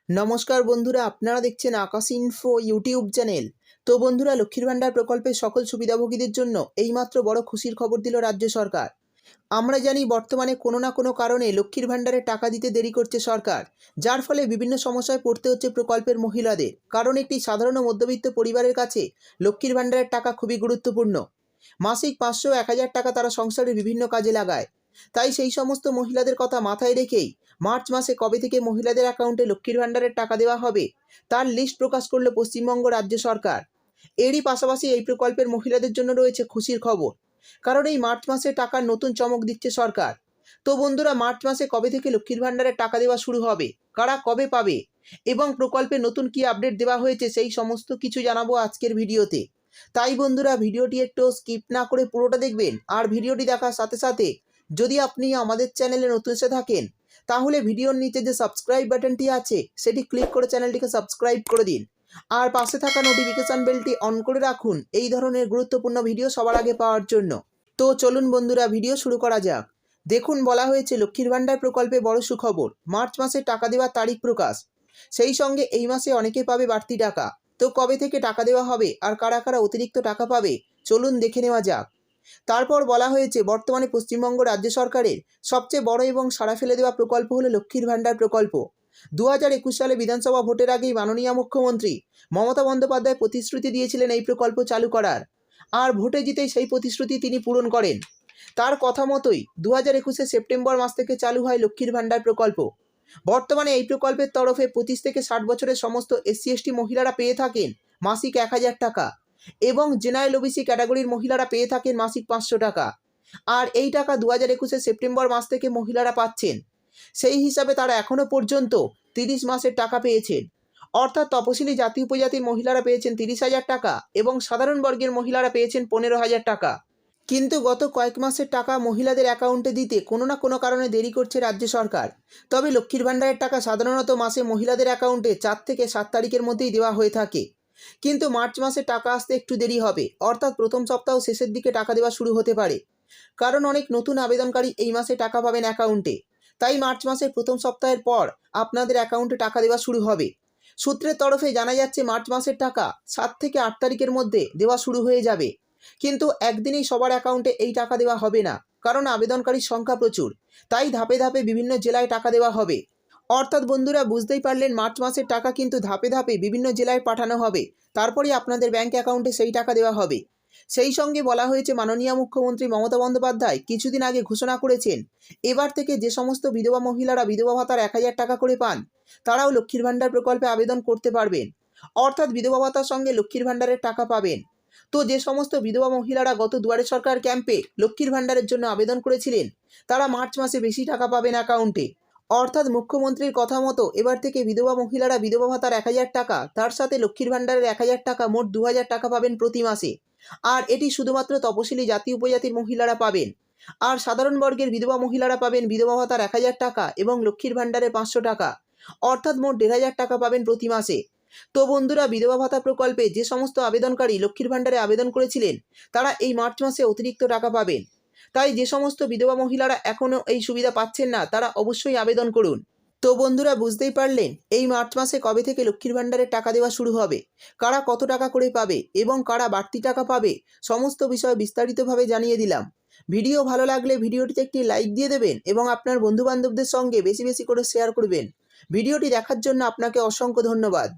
নমস্কার বন্ধুরা, আপনারা দেখছেন আকাশ ইনফো ইউটিউব চ্যানেল। তো বন্ধুরা, লক্ষ্মীর ভাণ্ডার প্রকল্পের সকল সুবিধাভোগীদের জন্য এইমাত্র বড় খুশির খবর দিল রাজ্য সরকার। আমরা জানি বর্তমানে কোনো না কোনো কারণে লক্ষ্মীর ভাণ্ডারে টাকা দিতে দেরি করছে সরকার, যার ফলে বিভিন্ন সমস্যায় পড়তে হচ্ছে প্রকল্পের মহিলাদের। কারণ একটি সাধারণ ও মধ্যবিত্ত পরিবারের কাছে লক্ষ্মীর ভাণ্ডারের টাকা খুবই গুরুত্বপূর্ণ। মাসিক 500-1000 টাকা তারা সংসারের বিভিন্ন কাজে লাগায়। তাই সেই সমস্ত মহিলাদের কথা মাথায় রেখেই মার্চ মাসে কবে থেকে মহিলাদের অ্যাকাউন্টে লক্ষ্মীর ভাণ্ডারের টাকা দেওয়া হবে তার লিস্ট প্রকাশ করল পশ্চিমবঙ্গ রাজ্য সরকার। এরই পাশাপাশি এই প্রকল্পের মহিলাদের জন্য রয়েছে খুশির খবর, কারণ এই মার্চ মাসে টাকার নতুন চমক দিচ্ছে সরকার। তো বন্ধুরা, মার্চ মাসে কবে থেকে লক্ষ্মীর ভাণ্ডারের টাকা দেওয়া শুরু হবে, কারা কবে পাবে এবং প্রকল্পে নতুন কি আপডেট দেওয়া হয়েছে সেই সমস্ত কিছু জানাবো আজকের ভিডিওতে। তাই বন্ধুরা, ভিডিওটি একটু স্কিপ না করে পুরোটা দেখবেন। আর ভিডিওটি দেখার সাথে সাথে যদি আপনি আমাদের চ্যানেলে নতুন এসে থাকেন তাহলে ভিডিওর নিচে যে সাবস্ক্রাইব বাটনটি আছে সেটি ক্লিক করে চ্যানেলটিকে সাবস্ক্রাইব করে দিন। আর পাশে থাকা নোটিফিকেশন বেলটি অন করে রাখুন এই ধরনের গুরুত্বপূর্ণ ভিডিও সবার আগে পাওয়ার জন্য। তো চলুন বন্ধুরা, ভিডিও শুরু করা যাক। দেখুন, বলা হয়েছে লক্ষ্মীর ভাণ্ডার প্রকল্পে বড় সুখবর, মার্চ মাসে টাকা দেওয়ার তারিখ প্রকাশ। সেই সঙ্গে এই মাসে অনেকে পাবে বাড়তি টাকা। তো কবে থেকে টাকা দেওয়া হবে আর কারা কারা অতিরিক্ত টাকা পাবে চলুন দেখে নেওয়া যাক। তারপর বলা হয়েছে বর্তমানে পশ্চিমবঙ্গ রাজ্য সরকারের সবচেয়ে বড় এবং সাড়া ফেলে দেওয়া প্রকল্প হলো লক্ষ্মীর ভাণ্ডার প্রকল্প। 2021 সালে বিধানসভা ভোটের আগেই মাননীয় মুখ্যমন্ত্রী মমতা বন্দ্যোপাধ্যায় প্রতিশ্রুতি দিয়েছিলেন এই প্রকল্প চালু করার। আর ভোটে জিতেই সেই প্রতিশ্রুতি তিনি পূরণ করেন। তার কথা মতোই 2021 সেপ্টেম্বর মাস থেকে চালু হয় লক্ষ্মীর ভাণ্ডার প্রকল্প। বর্তমানে এই প্রকল্পের তরফে 25 থেকে 60 বছরের সমস্ত SC/ST মহিলারা পেয়ে থাকেন মাসিক 1000 টাকা এবং জেনারেল OBC ক্যাটাগরির মহিলারা পেয়ে থাকেন মাসিক 500 টাকা। আর এই টাকা 2021 সেপ্টেম্বর মাস থেকে মহিলারা পাচ্ছেন। সেই হিসাবে তারা এখনও পর্যন্ত 30 মাসের টাকা পেয়েছেন। অর্থাৎ তপশিলি জাতি উপজাতির মহিলারা পেয়েছেন 30,000 টাকা এবং সাধারণ বর্গের মহিলারা পেয়েছেন 15,000 টাকা। কিন্তু গত কয়েক মাসের টাকা মহিলাদের অ্যাকাউন্টে দিতে কোনো না কোনো কারণে দেরি করছে রাজ্য সরকার। তবে লক্ষ্মীর ভাণ্ডারের টাকা সাধারণত মাসে মহিলাদের অ্যাকাউন্টে 4 থেকে 7 তারিখের মধ্যেই দেওয়া হয়ে থাকে। কিন্তু মার্চ মাসে টাকা আসতে একটু দেরি হবে, অর্থাৎ প্রথম সপ্তাহ শেষের দিকে টাকা দেওয়া শুরু হতে পারে। কারণ অনেক নতুন আবেদনকারী এই মাসে টাকা পাবেন অ্যাকাউন্টে। তাই মার্চ মাসের প্রথম সপ্তাহের পর আপনাদের অ্যাকাউন্টে টাকা দেওয়া শুরু হবে। সূত্রের তরফে জানা যাচ্ছে মার্চ মাসের টাকা 7 থেকে 8 তারিখের মধ্যে দেওয়া শুরু হয়ে যাবে। কিন্তু একদিনেই সবার অ্যাকাউন্টে এই টাকা দেওয়া হবে না, কারণ আবেদনকারীর সংখ্যা প্রচুর। তাই ধাপে ধাপে বিভিন্ন জেলায় টাকা দেওয়া হবে। অর্থাৎ বন্ধুরা, বুঝতেই পারলেন, মার্চ মাসের টাকা কিন্তু ধাপে ধাপে বিভিন্ন জেলায় পাঠানো হবে। তারপরেই আপনাদের ব্যাংক অ্যাকাউন্টে সেই টাকা দেওয়া হবে। সেই সঙ্গে বলা হয়েছে মাননীয় মুখ্যমন্ত্রী মমতা বন্দ্যোপাধ্যায় কিছুদিন আগে ঘোষণা করেছেন এবার থেকে যে সমস্ত বিধবা মহিলারা বিধবা ভাতার 1000 টাকা করে পান তারাও লক্ষ্মীর ভাণ্ডার প্রকল্পে আবেদন করতে পারবেন। অর্থাৎ বিধবা ভাতার সঙ্গে লক্ষ্মীর ভাণ্ডারের টাকা পাবেন। তো যে সমস্ত বিধবা মহিলারা গত দুয়ারে সরকার ক্যাম্পে লক্ষ্মীর ভাণ্ডারের জন্য আবেদন করেছিলেন তারা মার্চ মাসে বেশি টাকা পাবেন অ্যাকাউন্টে। অর্থাৎ মুখ্যমন্ত্রীর কথা মতো এবার থেকে বিধবা মহিলারা বিধবা ভাতার 1000 টাকা, তার সাথে লক্ষ্মীর ভাণ্ডারের 1000 টাকা, মোট 2000 টাকা পাবেন প্রতি মাসে। আর এটি শুধুমাত্র তপশিলি জাতি উপজাতির মহিলারা পাবেন। আর সাধারণ বর্গের বিধবা মহিলারা পাবেন বিধবা ভাতার 1000 টাকা এবং লক্ষ্মীর ভাণ্ডারে 500 টাকা, অর্থাৎ মোট 1500 টাকা পাবেন প্রতি মাসে। তো বন্ধুরা, বিধবা ভাতা প্রকল্পে যে সমস্ত আবেদনকারী লক্ষ্মীর ভাণ্ডারে আবেদন করেছিলেন তারা এই মার্চ মাসে অতিরিক্ত টাকা পাবেন। তাই যে সমস্ত বিধবা মহিলারা এখনও এই সুবিধা পাচ্ছেন না তারা অবশ্যই আবেদন করুন। তো বন্ধুরা, বুঝতেই পারলেন এই মার্চ মাসে কবে থেকে লক্ষ্মীর ভাণ্ডারের টাকা দেওয়া শুরু হবে, কারা কত টাকা করে পাবে এবং কারা বাড়তি টাকা পাবে, সমস্ত বিষয় বিস্তারিতভাবে জানিয়ে দিলাম। ভিডিও ভালো লাগলে ভিডিওটিতে একটি লাইক দিয়ে দেবেন এবং আপনার বন্ধুবান্ধবদের সঙ্গে বেশি বেশি করে শেয়ার করবেন। ভিডিওটি দেখার জন্য আপনাকে অসংখ্য ধন্যবাদ।